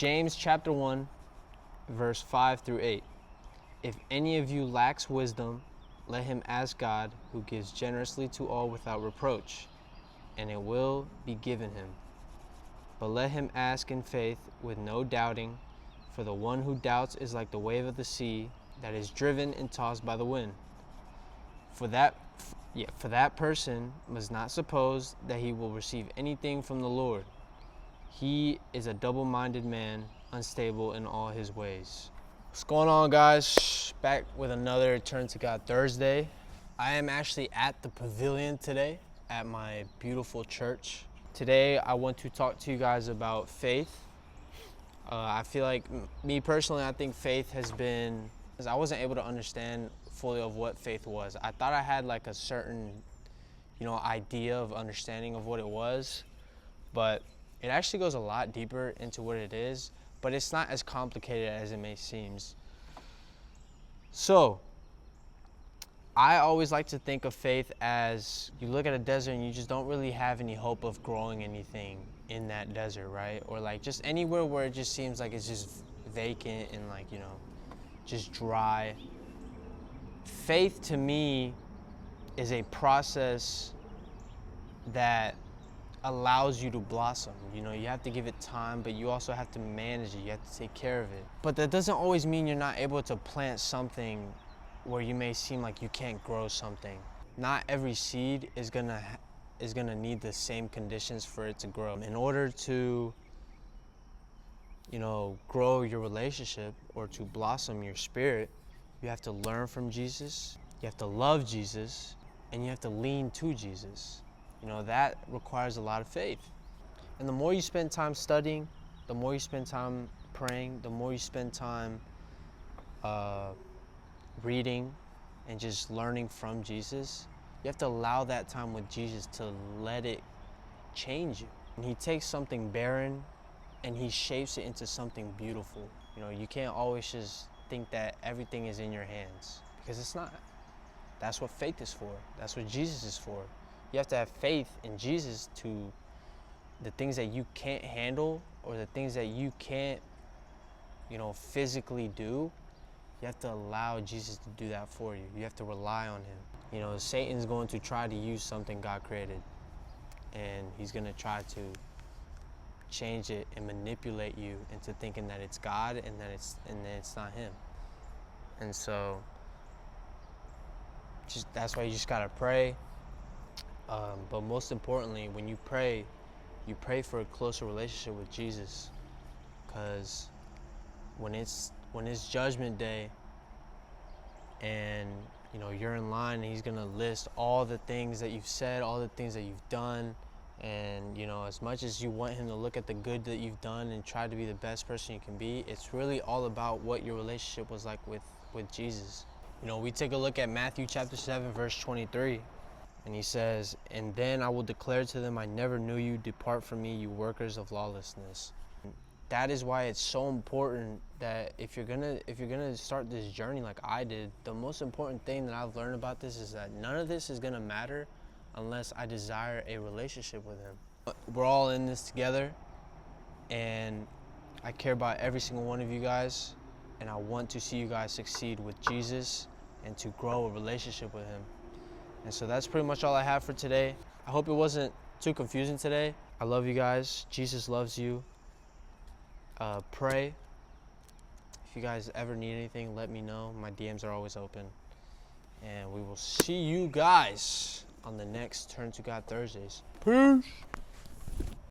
James chapter 1, verse 5 through 8. If any of you lacks wisdom, let him ask God, who gives generously to all without reproach, and it will be given him. But let him ask in faith with no doubting, for the one who doubts is like the wave of the sea that is driven and tossed by the wind. For that person must not suppose that he will receive anything from the Lord. He is a double-minded man, unstable in all his ways. What's going on, guys? Back with another Turn to God Thursday. I am actually at the pavilion today at my beautiful church. Today I want to talk to you guys about faith. I feel like, me personally, I think faith has been, because I wasn't able to understand fully of what faith was. I thought I had like a certain, idea of understanding of what it was, but it actually goes a lot deeper into what it is, but it's not as complicated as it may seem. So, I always like to think of faith as you look at a desert and you just don't really have any hope of growing anything in that desert, right? Or like just anywhere where it just seems like it's just vacant and just dry. Faith to me is a process that allows you to blossom. You have to give it time, but you also have to manage it. You have to take care of it. But that doesn't always mean you're not able to plant something where you may seem like you can't grow something. Not every seed is gonna need the same conditions for it to grow. In order to, grow your relationship or to blossom your spirit, you have to learn from Jesus, you have to love Jesus, and you have to lean to Jesus. That requires a lot of faith. And the more you spend time studying, the more you spend time praying, the more you spend time reading and just learning from Jesus, you have to allow that time with Jesus to let it change you. And he takes something barren and he shapes it into something beautiful. You can't always just think that everything is in your hands, because it's not. That's what faith is for. That's what Jesus is for. You have to have faith in Jesus to the things that you can't handle or the things that you can't, physically do. You have to allow Jesus to do that for you. You have to rely on him. Satan's going to try to use something God created, and he's going to try to change it and manipulate you into thinking that it's God and that it's not him. And so that's why you just gotta pray. But most importantly, when you pray for a closer relationship with Jesus, because when it's judgment day and you're in line and he's gonna list all the things that you've said, all the things that you've done, and as much as you want him to look at the good that you've done and try to be the best person you can be, it's really all about what your relationship was like with Jesus. We take a look at Matthew chapter 7 verse 23, and he says, "And then I will declare to them, I never knew you. Depart from me, you workers of lawlessness." That is why it's so important that if you're gonna start this journey like I did, the most important thing that I've learned about this is that none of this is gonna matter unless I desire a relationship with him. We're all in this together, and I care about every single one of you guys, and I want to see you guys succeed with Jesus and to grow a relationship with him. And so that's pretty much all I have for today. I hope it wasn't too confusing today. I love you guys. Jesus loves you. Pray. If you guys ever need anything, let me know. My DMs are always open. And we will see you guys on the next Turn to God Thursdays. Peace.